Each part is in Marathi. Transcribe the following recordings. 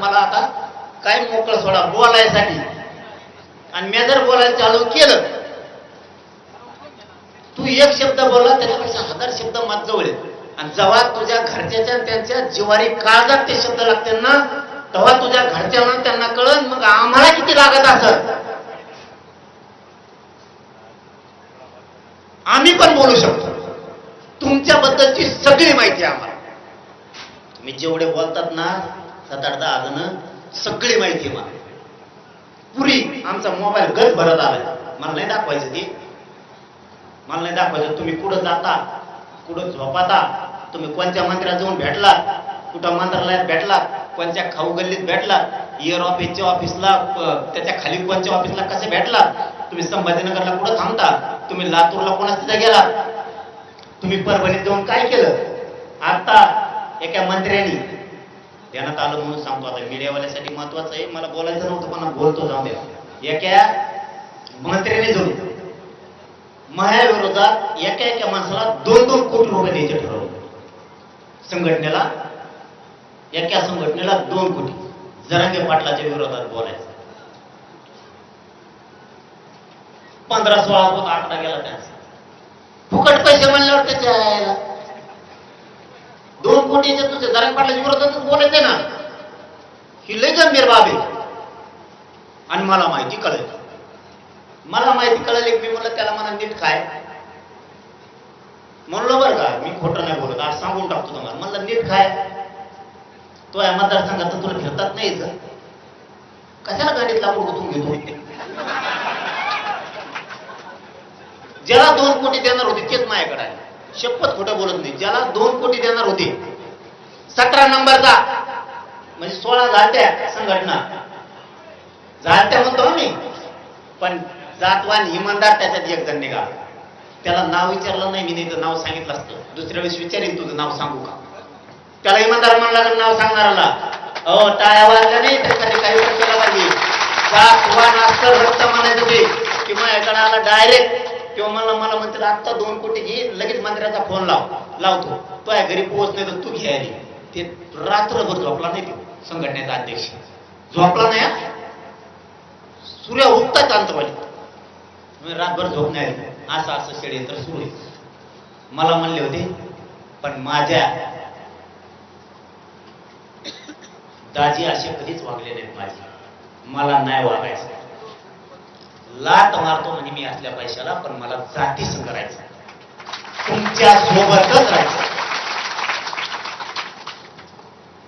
मला आता काय मोकळं सोडा बोलायसाठी. आणि मी जर बोलायला चालू केलं, तू एक शब्द बोलला त्याच्यापेक्षा 1000 शब्द माझजवळ आहेत. आणि जेव्हा तुझ्या घरच्याच्या त्यांच्या जिवारी काळजात ते शब्द लागतील ना, तेव्हा तुझ्या घरच्यांना त्यांना कळन मग आम्हाला किती लागत असत. आम्ही पण बोलू शकतो. तुमच्याबद्दलची सगळी माहिती आम्हाला, तुम्ही जेवढे बोलतात ना 7-8-10 जण, सगळी माहिती मला पुरी. आमचा मोबाईल गज भरत आलाय. मला नाही दाखवायचं ती, मला नाही दाखवायचं. तुम्ही कुठं जाता, कुठं झोपाता, तुम्ही कोणत्या मंदिरात जाऊन भेटलात, कुठं मंत्रालयात भेटलात, कोणत्या खाऊ गल्लीत भेटलात, एअर ऑफिसच्या ऑफिसला, त्याच्या खाली कोणत्या ऑफिसला कसे भेटलात, तुम्ही संभाजीनगरला कुठं थांबता, तुम्ही लातूरला कोणाच तिथे गेलात, तुम्ही परभणीत जाऊन काय केलं. आता एका मंत्र्यांनी ध्यानात आलं म्हणून सांगतो. आता मीडियावाल्यासाठी महत्वाचं आहे, मला बोलायचं नव्हतं पण बोलतो, जाऊ द्या. एका मंत्र्याने जाऊन माझ्या विरोधात एका माणसाला 2-2 कोटी रुपये द्यायचे ठरवलं. संघटनेला, एका संघटनेला 2 कोटी जरांगे पाटलाच्या विरोधात बोलायचं. 15-16 पोत आकडा गेला त्यांचा. फुकट पैसे म्हणल्यावर त्याच्या 2 कोटीच्या तुझ्या जरांगे पाटलाच्या विरोधातच बोलायचंय ना, ही लय गंभीर बाब आहे. आणि मला माहिती कळेल, मला माहिती कळाली. मी म्हणलं त्याला म्हणा नीट काय म्हणलो बरं का, मी खोटं नाही बोलत, आज सांगून टाकतो तुम्हाला. म्हणलं नीट काय, तो या मतदारसंघात तुला फिरतात नाही कशाला गाडीत लावून गुंतून घेतो. ज्याला 2 कोटी देणार होते तेच माझ्याकडे आहे, शपथ खोटं बोलत नाही. ज्याला 2 कोटी देणार होते, 17 नंबरचा म्हणजे 16 झालत्या संघटना झालत्या म्हणतो मी, पण जातवान इमानदार त्याच्यात एक जण निघाला. त्याला नाव विचारलं नाही मी, नाही तर नाव सांगितलं असतं. दुसऱ्या वेळेस विचारेन तुझं नाव सांगू का. त्याला इमानदार म्हणला तर नाव सांगणाराला अहो टाळ्या वाजल्या नाही तर काही केला पाहिजे. जातवान असतं रक्त म्हणायचं ते किंवा माझ्याकडे आला डायरेक्ट किंवा मला म्हणते आत्ता 2 कोटी घे, लगेच मंत्र्याचा फोन लावतो. तो आहे घरी पोहोच नाही तर तू घ्यायली. ते रात्रभर झोपला नाही, तो संघटनेचा अध्यक्ष झोपला नाही. सूर्य उगताच अंतवाली रातभर झोप नाही आली. असं षडयंत्र सुरू आहे. मला म्हणले होते पण माझ्या दाजी असे कधीच वागले नाहीत. मला नाही वागायचं. लात मारतो म्हणजे मी असल्या पैशाला, पण मला जातीच करायचं, तुमच्या सोबतच राहायचं.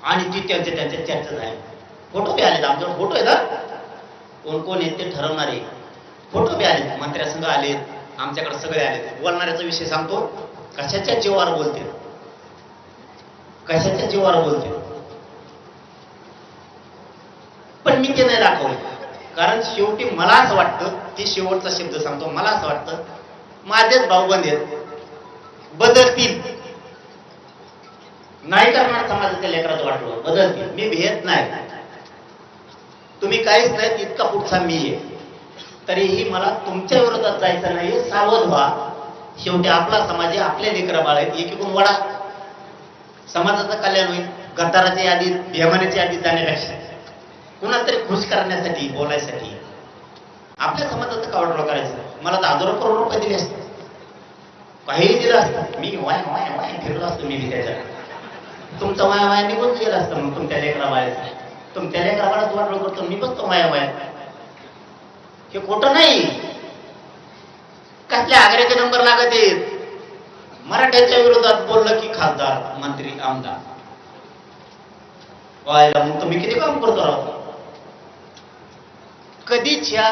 आणि ती त्यांच्या चर्चा झाली. फोटो बी आले आमच्याकडे, फोटो आहे ना, कोण कोण आहेत ते ठरवणारे फोटो बी आले, मंत्र्यासंघ आलेत, आमच्याकडे सगळे आले. बोलणाऱ्याचा विषय सांगतो, कशाच्या जीवावर बोलते, कशाच्या जीवावर बोलते. पण मी ते नाही दाखवले, कारण शेवटी मला असं वाटतं, ते शेवटचा शब्द सांगतो, मला असं वाटतं माझेच भाऊबंद आहेत, बदलतील. नाही करणार समाजाच्या लेकराचं वाटलं, बदलतील. मी भेट नाही, तुम्ही काहीच नाही, इतका पुढचा मी आहे. तरीही मला तुमच्या विरोधात जायचं नाही, सावध व्हा. शेवटी आपला समाज आहे, आपले लेकरं बाळ आहेत. एकीकडून वडा समाजाचं कल्याण होईल. गद्दाराच्या यादीत, बेमानाच्या यादीत जाण्यापेक्षा कुणाला तरी खुश करण्यासाठी, बोलायसाठी आपल्या समाजाचं कावड करायचं. मला तर हजारो करोड रुपये दिले असते, काहीही दिलं असतं, मी वाय वाय वाय फिरलो असतो. मी त्याच्यात तुमचं वाया वाया निघून गेलं असतं. मग तुमच्या लेकरा बाळाचं, तुमच्या लेकरा बाळाच वाटलं करतो, मी बसतो वाया वाया. हे खोटं नाही. कसल्या आग्र्याचे नंबर लागत आहेत. मराठ्याच्या विरोधात बोललं की खासदार, मंत्री, आमदार व्हायला. मग तुम्ही किती काम करतो राहतो. कधीच या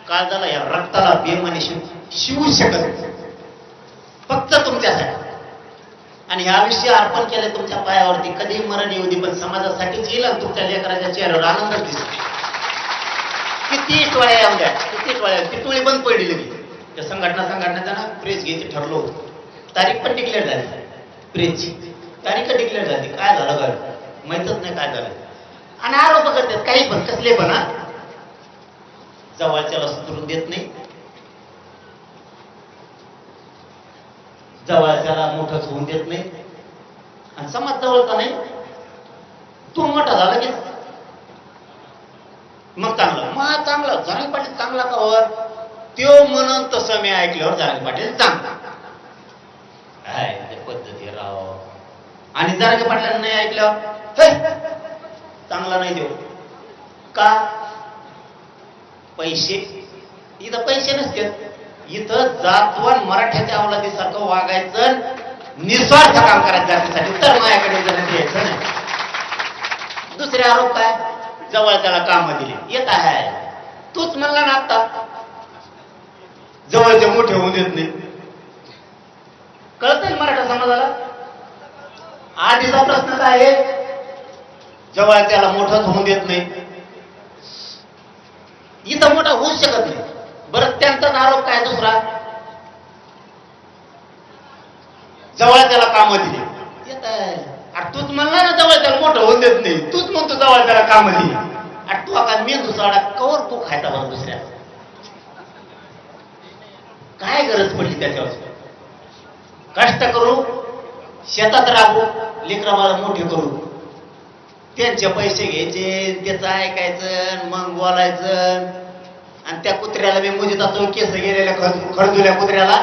काळजाला, या रक्ताला बेमाने शिवू शकत, फक्त तुमच्यासाठी. आणि ह्या विषयी अर्पण केलं तुमच्या पायावरती. कधी मरण येऊ दे, पण समाजासाठीच येईल. आणि तुमच्या लेकराच्या चेहऱ्यावर आनंदच दिसतो. किती टोळ्या येऊन द्या, किती टोळ्या, ती टोळी बंद पडली लगेच. त्या संघटना ना प्रेस घ्यायची ठरलो होतं. तारीख पण डिक्लेअर झाली, प्रेसची तारीख डिक्लेअर झाली. काय झालं काय माहितच नाही काय झालं. आणि आरोप करतात काही पण, कसले पण. जवळच्याला सुधरून देत नाही, जवळच्याला मोठंच होऊन देत नाही. आणि समाज जवळचा नाही, तू मोठा झाला की मग चांगलं, मग चांगलं जरांगे पाटील चांगला का वर त्यो म्हणून तसं मी ऐकल्यावर जरांगे पाटील चांगला काय ते पद्धती राव. आणि जरांगे पाटलांना नाही ऐकल्यावर हे चांगला नाही देऊ का पैसे इथं पैसे नसते इथं जातवान मराठ्याच्या अवलादीसारखं वागायचं निस्वार्थ काम करायचं जातीसाठी तर माझ्याकडे जण यायचं नाही. दुसरे आरोप काय जवळ त्याला काम दिले येत आहे तूच म्हणला ना आता जवळचे मोठे होऊन देत नाही. कळत नाही मराठा समाजाला. आधीचा प्रश्न काय आहे जवळ त्याला मोठंच होऊन देत नाही इथं मोठा होऊ शकत नाही. बरं त्यांचाच आरोप काय दुसरा जवळ त्याला काम दिली येत आहे. तूच म्हणला ना जवळ त्याला मोठं होऊन देत नाही तूच म्हणतो जवळ त्याला काम दिली. आणि तू आता मेंदू चाडा कवर तू खायचा बरं दुसऱ्या काय गरज पडली त्याच्यावर. कष्ट करू शेतात राबू लेकराबाला मोठे करू त्यांचे पैसे घ्यायचे त्याचं ऐकायचं मग बोलायचं. आणि त्या कुत्र्याला मी मुजीत असतो केस गेलेल्या खडजुल्या कुत्र्याला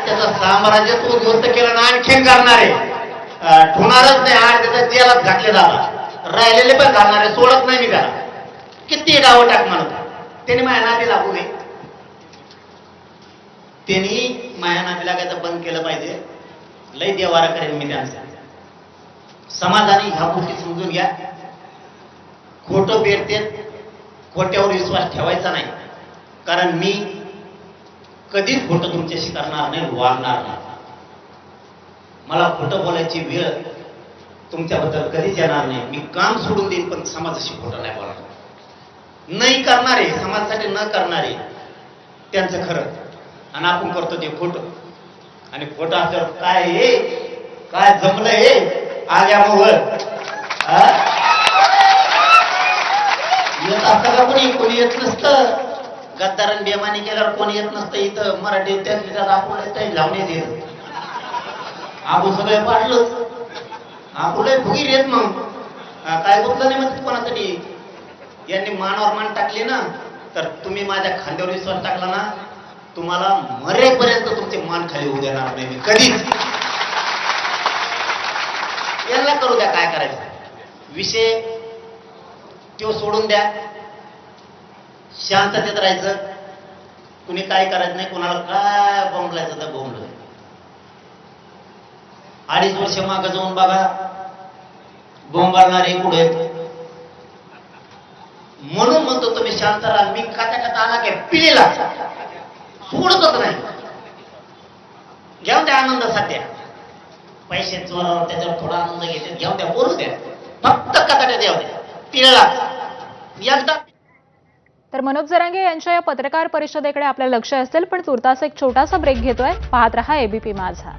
त्याचं साम्राज्य तू उद्ध्वस्त केलं ना आणखीन करणारे ठेवणारच नाही. आणि त्याचा जेलात घातले जातात राहिलेले पण घालणारे सोडत नाही मी त्याला. किती डावं टाक म्हणत त्यांनी माझ्या नादी लागू नये. त्यांनी माझ्या नादी लागायचं बंद केलं पाहिजे. लय देवारा करेन मी त्यांचा. समाजाने ह्या गोष्टी समजून घ्या. खोटं पेरते खोट्यावर विश्वास ठेवायचा नाही. कारण मी कधीच खोटं तुमच्याशी करणार नाही वागणार नाही. मला खोटं बोलायची वेळ तुमच्याबद्दल कधीच येणार नाही. मी काम सोडून देईन पण समाजाशी खोटं नाही बोलणार. नाही करणारे समाजासाठी न करणारे त्यांचं खरं आणि आपण करतो ते खोटं. आणि खोटं असल्यावर काय हे काय जमलं हे आल्यामुळं येत असतं का कोणी येत नसतं. गद्दारण बेमानी केल्यावर कोणी येत नसतं. इथं मराठी त्यात आपण काही लावणे येत आपण सगळे पाडलंच आपण फुगीर येत मग काय बोललं नाही म्हणते कोणासाठी. यांनी मानावर मान टाकली ना तर तुम्ही माझ्या खांद्यावर विश्वास टाकला ना तुम्हाला मरेपर्यंत तुमचे मान खाली होऊ देणार नाही मी कधीच. यांना करू द्या काय करायचं विषय तो सोडून द्या. शांततेत राहायचं. कुणी काय करायचं नाही. कोणाला काय बोंबलायचं तर बोंबलं. 2.5 वर्ष मागं जाऊन बघा बोंबाळणारे पुढे म्हणून म्हणतो तुम्ही शांत राहा. मी खाता आला काय पिलेला सोडतच नाही. घेऊन द्या आनंद सध्या पैसे चोरावर त्याच्यावर थोडा आनंद घेते घेऊन द्या बोलू द्या फक्त कथाट्या द्याव द्या पिलेला एकदा. तर मनोज जरांगे यांच्या या पत्रकार परिषदेकडे आपलं लक्ष असेल पण तुर्तास एक छोटासा ब्रेक घेतोय. पाहत रहा एबीपी माझा.